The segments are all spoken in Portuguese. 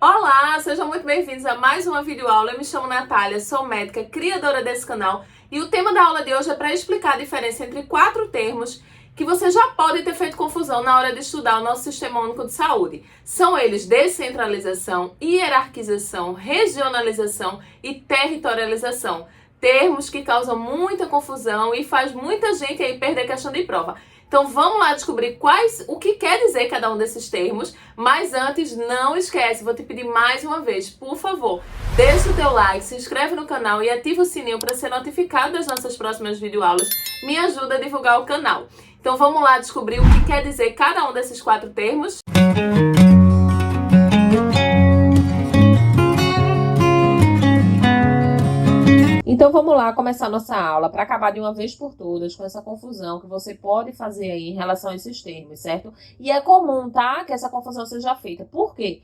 Olá, sejam muito bem-vindos a mais uma videoaula. Eu me chamo Natália, sou médica, criadora desse canal e o tema da aula de hoje é para explicar a diferença entre 4 termos que você já pode ter feito confusão na hora de estudar o nosso Sistema Único de Saúde. São eles descentralização, hierarquização, regionalização e territorialização. Termos que causam muita confusão e faz muita gente aí perder questão de prova. Então vamos lá descobrir o que quer dizer cada um desses termos, mas antes não esquece, vou te pedir mais uma vez, por favor, deixa o teu like, se inscreve no canal e ativa o sininho para ser notificado das nossas próximas videoaulas, me ajuda a divulgar o canal. Então vamos lá descobrir o que quer dizer cada um desses 4 termos. Então vamos lá começar nossa aula para acabar de uma vez por todas com essa confusão que você pode fazer aí em relação a esses termos, certo? E é comum, tá? Que essa confusão seja feita. Por quê?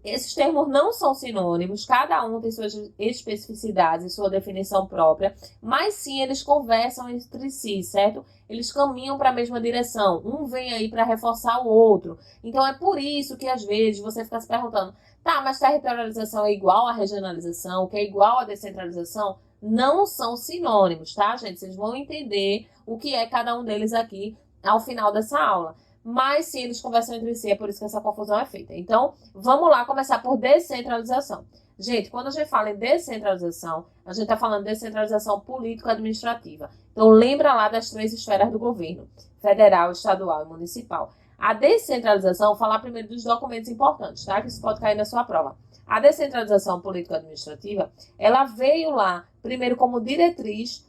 Esses termos não são sinônimos, cada um tem suas especificidades e sua definição própria, mas sim eles conversam entre si, certo? Eles caminham para a mesma direção, um vem aí para reforçar o outro. Então é por isso que às vezes você fica se perguntando, tá, mas territorialização é igual à regionalização, que é igual à descentralização? Não são sinônimos, tá, gente? Vocês vão entender o que é cada um deles aqui ao final dessa aula. Mas sim, eles conversam entre si, é por isso que essa confusão é feita. Então, vamos lá começar por descentralização. Gente, quando a gente fala em descentralização, a gente está falando de descentralização político-administrativa. Então, lembra lá das 3 esferas do governo, federal, estadual e municipal. A descentralização, vou falar primeiro dos documentos importantes, tá? Que isso pode cair na sua prova. A descentralização político-administrativa, ela veio lá, primeiro como diretriz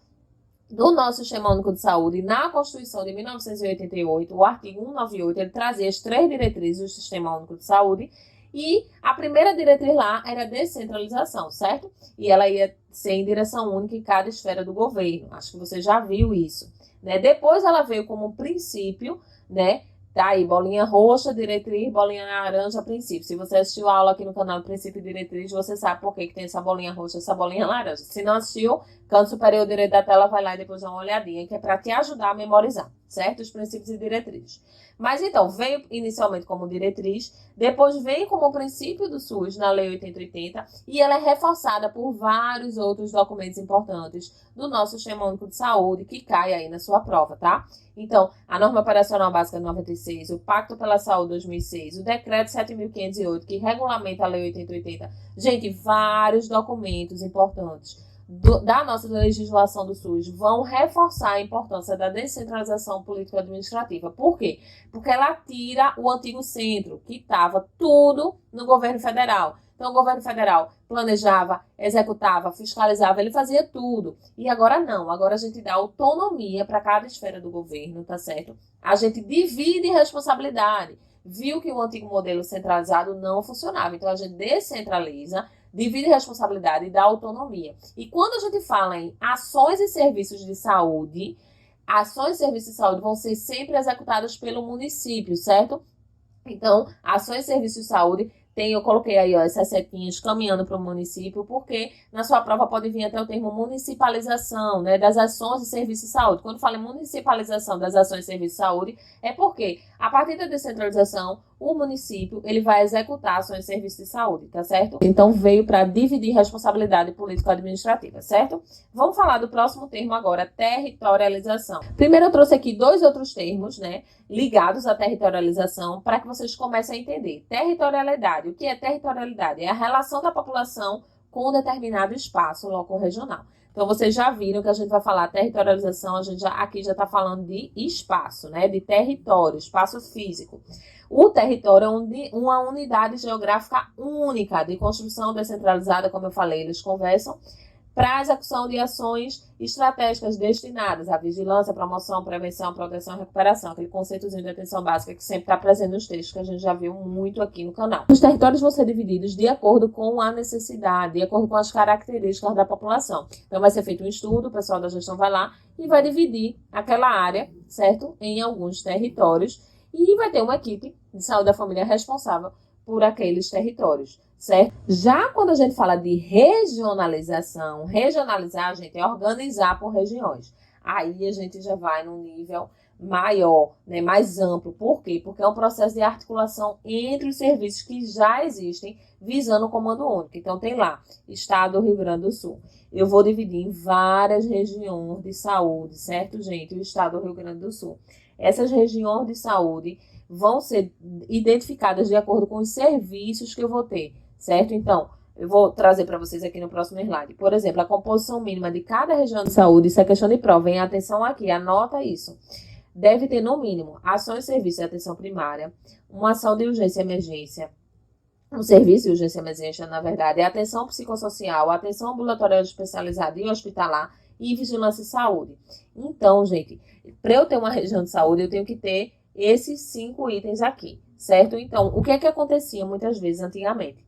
do nosso Sistema Único de Saúde, na Constituição de 1988, o artigo 198, ele trazia as 3 diretrizes do Sistema Único de Saúde, e a primeira diretriz lá era a descentralização, certo? E ela ia ser em direção única em cada esfera do governo. Acho que você já viu isso, né? Depois ela veio como princípio, né? Tá aí, bolinha roxa, diretriz, bolinha laranja, princípio. Se você assistiu a aula aqui no canal Princípio e Diretriz, você sabe por que tem essa bolinha roxa e essa bolinha laranja. Se não assistiu, canto superior direito da tela, vai lá e depois dá uma olhadinha, que é para te ajudar a memorizar, certo? Os princípios e diretrizes. Mas então, veio inicialmente como diretriz, depois veio como princípio do SUS na Lei 8080 e ela é reforçada por vários outros documentos importantes do nosso Sistema Único de Saúde, que cai aí na sua prova, tá? Então, a Norma Operacional Básica 96, o Pacto pela Saúde 2006, o Decreto 7.508, que regulamenta a Lei 8080. Gente, vários documentos importantes da nossa legislação do SUS vão reforçar a importância da descentralização político-administrativa. Por quê? Porque ela tira o antigo centro, que estava tudo no governo federal. Então, o governo federal planejava, executava, fiscalizava, ele fazia tudo. E agora não, agora a gente dá autonomia para cada esfera do governo, tá certo? A gente divide responsabilidade. Viu que o antigo modelo centralizado não funcionava, então a gente descentraliza, divide responsabilidade e dá autonomia. E quando a gente fala em ações e serviços de saúde, ações e serviços de saúde vão ser sempre executadas pelo município, certo? Então, ações e serviços de saúde, eu coloquei aí ó, essas setinhas caminhando para o município, porque na sua prova pode vir até o termo municipalização, né, das ações e serviços de saúde. Quando fala em municipalização das ações e serviços de saúde, é porque, a partir da descentralização, o município ele vai executar ações e serviços de saúde, tá certo? Então, veio para dividir responsabilidade político-administrativa, certo? Vamos falar do próximo termo agora, territorialização. Primeiro, eu trouxe aqui 2 outros termos, né, ligados à territorialização, para que vocês comecem a entender. Territorialidade. O que é territorialidade? É a relação da população com um determinado espaço local-regional. Então, vocês já viram que a gente vai falar territorialização, a gente aqui já está falando de espaço, né? De território, espaço físico. O território é uma unidade geográfica única de construção descentralizada, como eu falei, eles conversam, para a execução de ações estratégicas destinadas à vigilância, promoção, prevenção, proteção e recuperação, aquele conceitozinho de atenção básica que sempre está presente nos textos, que a gente já viu muito aqui no canal. Os territórios vão ser divididos de acordo com a necessidade, de acordo com as características da população. Então, vai ser feito um estudo, o pessoal da gestão vai lá e vai dividir aquela área, certo? Em alguns territórios, e vai ter uma equipe de saúde da família responsável por aqueles territórios, certo? Já quando a gente fala de regionalização, regionalizar, gente, é organizar por regiões. Aí a gente já vai num nível maior, né, mais amplo. Por quê? Porque é um processo de articulação entre os serviços que já existem, visando o comando único. Então, tem lá, Estado do Rio Grande do Sul. Eu vou dividir em várias regiões de saúde, certo, gente? O Estado do Rio Grande do Sul. Essas regiões de saúde vão ser identificadas de acordo com os serviços que eu vou ter, certo? Então, eu vou trazer para vocês aqui no próximo slide. Por exemplo, a composição mínima de cada região de saúde, isso é questão de prova, hein? Atenção aqui, anota isso. Deve ter, no mínimo, ações e serviços de atenção primária, uma ação de urgência e emergência, um serviço de urgência e emergência, na verdade, é atenção psicossocial, atenção ambulatorial especializada e hospitalar e vigilância em saúde. Então, gente, para eu ter uma região de saúde, eu tenho que ter esses 5 itens aqui, certo? Então, o que é que acontecia muitas vezes antigamente?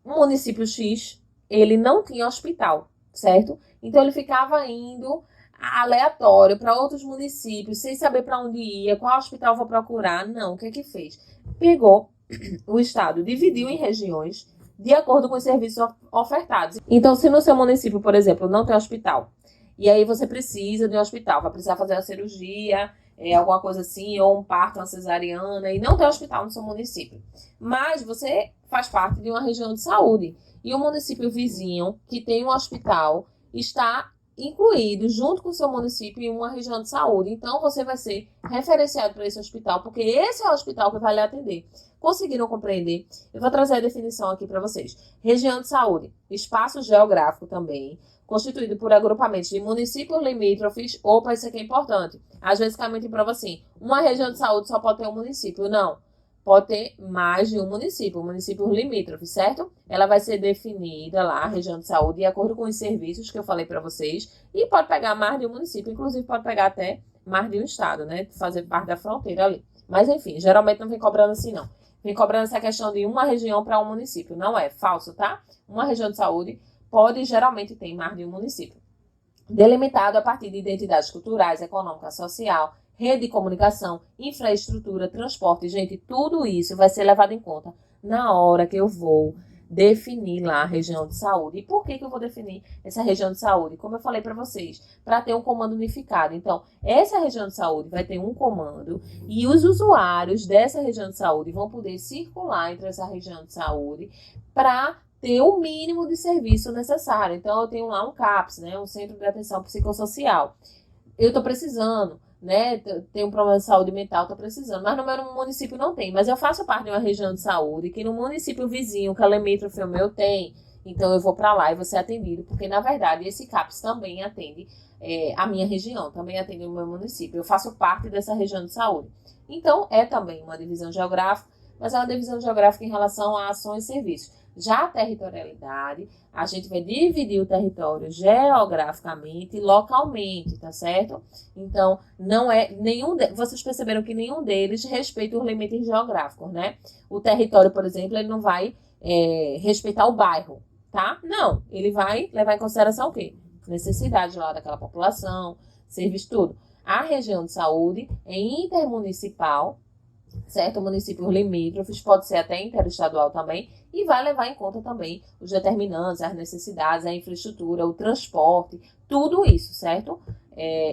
O município X, ele não tinha hospital, certo? Então, ele ficava indo aleatório para outros municípios, sem saber para onde ia, qual hospital vou procurar. Não, o que é que fez? Pegou o Estado, dividiu em regiões de acordo com os serviços ofertados. Então, se no seu município, por exemplo, não tem hospital, e aí você precisa de um hospital, vai precisar fazer uma cirurgia, alguma coisa assim, ou um parto, uma cesariana, e não tem hospital no seu município. Mas você faz parte de uma região de saúde, e o município vizinho, que tem um hospital, está incluído junto com o seu município em uma região de saúde. Então, você vai ser referenciado para esse hospital, porque esse é o hospital que vai lhe atender. Conseguiram compreender? Eu vou trazer a definição aqui para vocês. Região de saúde, espaço geográfico também, constituído por agrupamentos de municípios limítrofes. Opa, isso aqui é importante. Às vezes cai muito em prova assim, uma região de saúde só pode ter um município. Não, pode ter mais de um município limítrofe, certo? Ela vai ser definida lá, a região de saúde, de acordo com os serviços que eu falei para vocês, e pode pegar mais de um município, inclusive pode pegar até mais de um estado, né? Fazer parte da fronteira ali. Mas enfim, geralmente não vem cobrando assim, não. Vem cobrando essa questão de uma região para um município. Não é falso, tá? Uma região de saúde pode, geralmente, ter mais de um município. Delimitado a partir de identidades culturais, econômica, social, rede de comunicação, infraestrutura, transporte. Gente, tudo isso vai ser levado em conta na hora que eu vou definir lá a região de saúde. E por que eu vou definir essa região de saúde? Como eu falei para vocês, para ter um comando unificado. Então, essa região de saúde vai ter um comando e os usuários dessa região de saúde vão poder circular entre essa região de saúde para ter o mínimo de serviço necessário. Então, eu tenho lá um CAPS, né, um Centro de Atenção Psicossocial. Eu estou precisando, né, tem um problema de saúde mental, estou precisando, mas no meu município não tem. Mas eu faço parte de uma região de saúde que no município vizinho, que é limítrofe ao meu, tem. Então, eu vou para lá e vou ser atendido, porque, na verdade, esse CAPS também atende a minha região, também atende o meu município. Eu faço parte dessa região de saúde. Então, é também uma divisão geográfica, mas é uma divisão geográfica em relação a ações e serviços. Já a territorialidade, a gente vai dividir o território geograficamente e localmente, tá certo? Então, não é vocês perceberam que nenhum deles respeita os limites geográficos, né? O território, por exemplo, ele não vai respeitar o bairro, tá? Não, ele vai levar em consideração o quê? Necessidade lá daquela população, serviço, tudo. A região de saúde é intermunicipal, certo? Municípios limítrofes, pode ser até interestadual também, e vai levar em conta também os determinantes, as necessidades, a infraestrutura, o transporte, tudo isso, certo?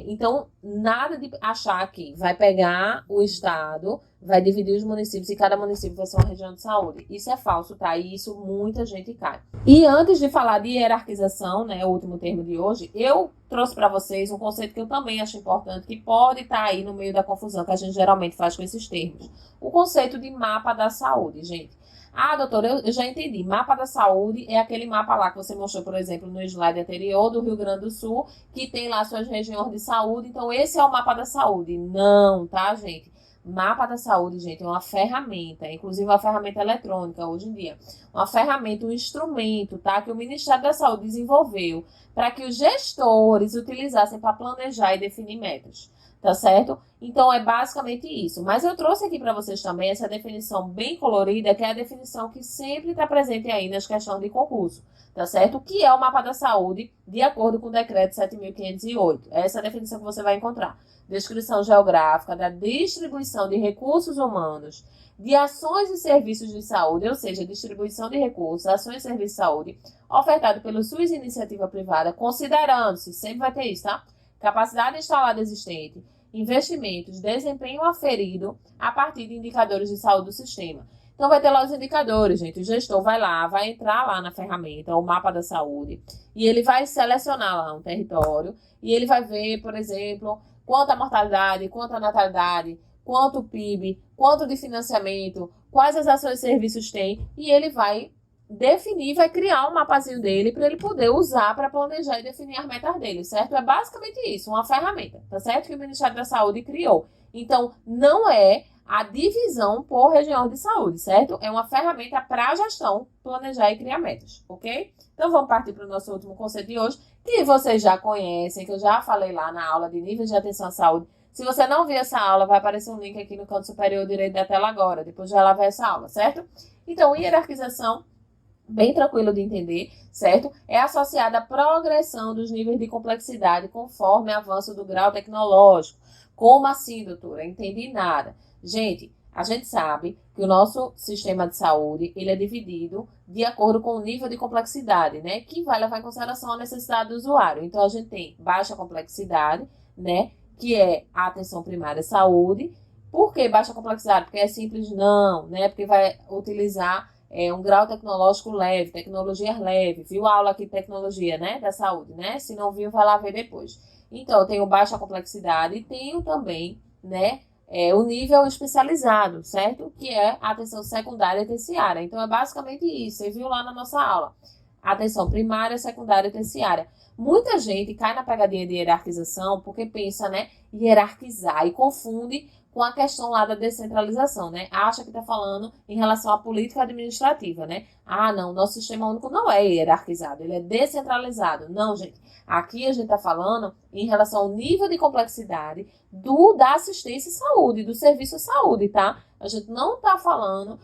Então, nada de achar que vai pegar o estado, vai dividir os municípios e cada município vai ser uma região de saúde. Isso é falso, tá? E isso muita gente cai. E antes de falar de hierarquização, né, o último termo de hoje, eu trouxe para vocês um conceito que eu também acho importante, que pode estar aí no meio da confusão que a gente geralmente faz com esses termos. O conceito de mapa da saúde, gente. Ah, doutora, eu já entendi. Mapa da saúde é aquele mapa lá que você mostrou, por exemplo, no slide anterior do Rio Grande do Sul, que tem lá suas regiões de saúde. Então, esse é o mapa da saúde. Não, tá, gente? Mapa da saúde, gente, é uma ferramenta, inclusive uma ferramenta eletrônica hoje em dia. Uma ferramenta, um instrumento, tá? Que o Ministério da Saúde desenvolveu para que os gestores utilizassem para planejar e definir metas. Tá certo? Então, é basicamente isso. Mas eu trouxe aqui para vocês também essa definição bem colorida, que é a definição que sempre está presente aí nas questões de concurso. Tá certo? O que é o mapa da saúde, de acordo com o decreto 7.508. Essa é a definição que você vai encontrar. Descrição geográfica da distribuição de recursos humanos, de ações e serviços de saúde, ou seja, distribuição de recursos, ações e serviços de saúde, ofertado pelo SUS e iniciativa privada, considerando-se, sempre vai ter isso, tá? Capacidade instalada existente investimentos, desempenho aferido a partir de indicadores de saúde do sistema. Então, vai ter lá os indicadores, gente. O gestor vai lá, vai entrar lá na ferramenta, o mapa da saúde, e ele vai selecionar lá um território, e ele vai ver, por exemplo, quanto a mortalidade, quanto a natalidade, quanto o PIB, quanto de financiamento, quais as ações e serviços tem, e ele vai definir, vai criar um mapazinho dele para ele poder usar para planejar e definir as metas dele, certo? É basicamente isso, uma ferramenta, tá certo? Que o Ministério da Saúde criou. Então, não é a divisão por região de saúde, certo? É uma ferramenta para a gestão planejar e criar metas, ok? Então, vamos partir para o nosso último conceito de hoje, que vocês já conhecem, que eu já falei lá na aula de níveis de atenção à saúde. Se você não viu essa aula, vai aparecer um link aqui no canto superior direito da tela agora. Depois já lá vai essa aula, certo? Então, hierarquização, bem tranquilo de entender, certo? É associada à progressão dos níveis de complexidade conforme o avanço do grau tecnológico. Como assim, doutora? Entendi nada. Gente, a gente sabe que o nosso sistema de saúde, ele é dividido de acordo com o nível de complexidade, né? Que vai levar em consideração a necessidade do usuário. Então, a gente tem baixa complexidade, né? Que é a atenção primária à saúde. Por que baixa complexidade? Porque é simples? Não, né? Porque vai utilizar um grau tecnológico leve, tecnologia leve. Viu a aula aqui de tecnologia, né? Da saúde, né? Se não viu, vai lá ver depois. Então, eu tenho baixa complexidade e tenho também, né? O nível especializado, certo? Que é a atenção secundária e terciária. Então, é basicamente isso. Você viu lá na nossa aula. Atenção primária, secundária e terciária. Muita gente cai na pegadinha de hierarquização porque pensa, né, hierarquizar e confunde com a questão lá da descentralização, né? Acha que está falando em relação à política administrativa, né? Ah, não, nosso sistema único não é hierarquizado, ele é descentralizado. Não, gente. Aqui a gente está falando em relação ao nível de complexidade da assistência à saúde, do serviço à saúde, tá? A gente não está falando,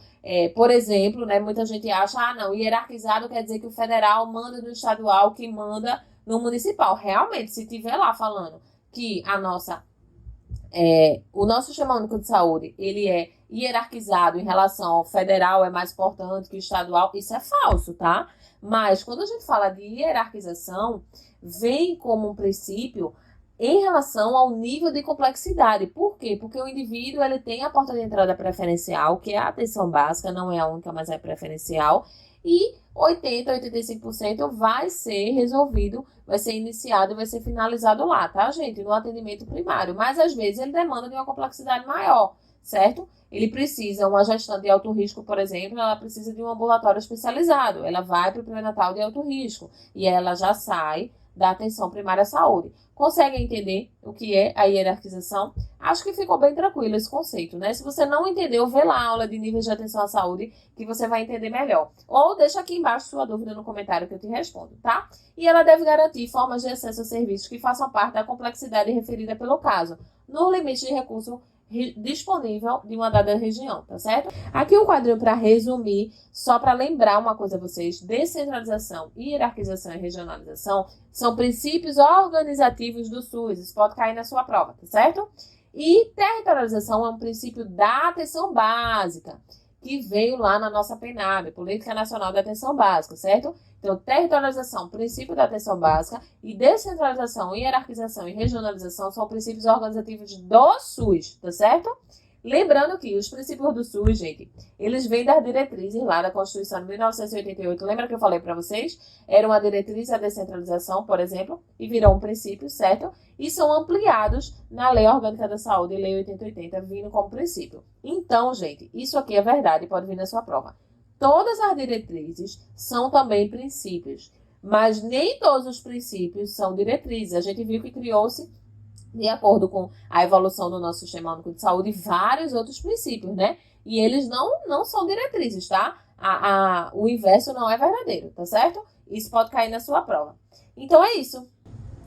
por exemplo, né? Muita gente acha, ah, não, hierarquizado quer dizer que o federal manda no estadual que manda no municipal. Realmente, se tiver lá falando que o nosso sistema único de saúde, ele é hierarquizado em relação ao federal, é mais importante que o estadual, isso é falso, tá? Mas quando a gente fala de hierarquização, vem como um princípio em relação ao nível de complexidade. Por quê? Porque o indivíduo ele tem a porta de entrada preferencial, que é a atenção básica, não é a única, mas é preferencial, e 80% a 85% vai ser resolvido, vai ser iniciado e vai ser finalizado lá, tá, gente? No atendimento primário. Mas, às vezes, ele demanda de uma complexidade maior, certo? Ele precisa, uma gestante de alto risco, por exemplo, ela precisa de um ambulatório especializado. Ela vai para o pré-natal de alto risco e ela já sai da atenção primária à saúde. Conseguem entender o que é a hierarquização? Acho que ficou bem tranquilo esse conceito, né? Se você não entendeu, vê lá a aula de níveis de atenção à saúde que você vai entender melhor. Ou deixa aqui embaixo sua dúvida no comentário que eu te respondo, tá? E ela deve garantir formas de acesso a serviços que façam parte da complexidade referida pelo caso, no limite de recurso disponível de uma dada região, tá certo? Aqui um quadrinho para resumir, só para lembrar uma coisa a vocês: descentralização, hierarquização e regionalização são princípios organizativos do SUS, isso pode cair na sua prova, tá certo? E territorialização é um princípio da atenção básica, que veio lá na nossa PNAB, Política Nacional da Atenção Básica, certo? Então, territorialização, princípio da atenção básica, e descentralização, hierarquização e regionalização são princípios organizativos do SUS, tá certo? Lembrando que os princípios do SUS, gente, eles vêm das diretrizes lá da Constituição de 1988. Lembra que eu falei para vocês? Era uma diretriz a descentralização, por exemplo, e virou um princípio, certo? E são ampliados na Lei Orgânica da Saúde, Lei 8080, vindo como princípio. Então, gente, isso aqui é verdade, pode vir na sua prova. Todas as diretrizes são também princípios, mas nem todos os princípios são diretrizes. A gente viu que criou-se, de acordo com a evolução do nosso sistema único de saúde, vários outros princípios, né? E eles não são diretrizes, tá? O inverso não é verdadeiro, tá certo? Isso pode cair na sua prova. Então é isso.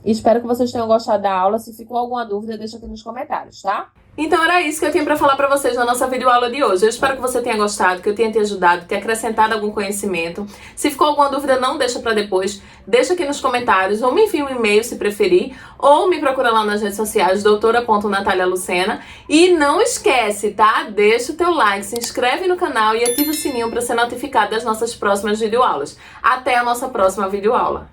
Espero que vocês tenham gostado da aula. Se ficou alguma dúvida, deixa aqui nos comentários, tá? Então era isso que eu tinha pra falar pra vocês na nossa videoaula de hoje. Eu espero que você tenha gostado, que eu tenha te ajudado, te acrescentado algum conhecimento. Se ficou alguma dúvida, não deixa pra depois. Deixa aqui nos comentários, ou me envia um e-mail se preferir, ou me procura lá nas redes sociais, doutora.natalialucena. E não esquece, tá? Deixa o teu like, se inscreve no canal e ativa o sininho pra ser notificado das nossas próximas videoaulas. Até a nossa próxima videoaula.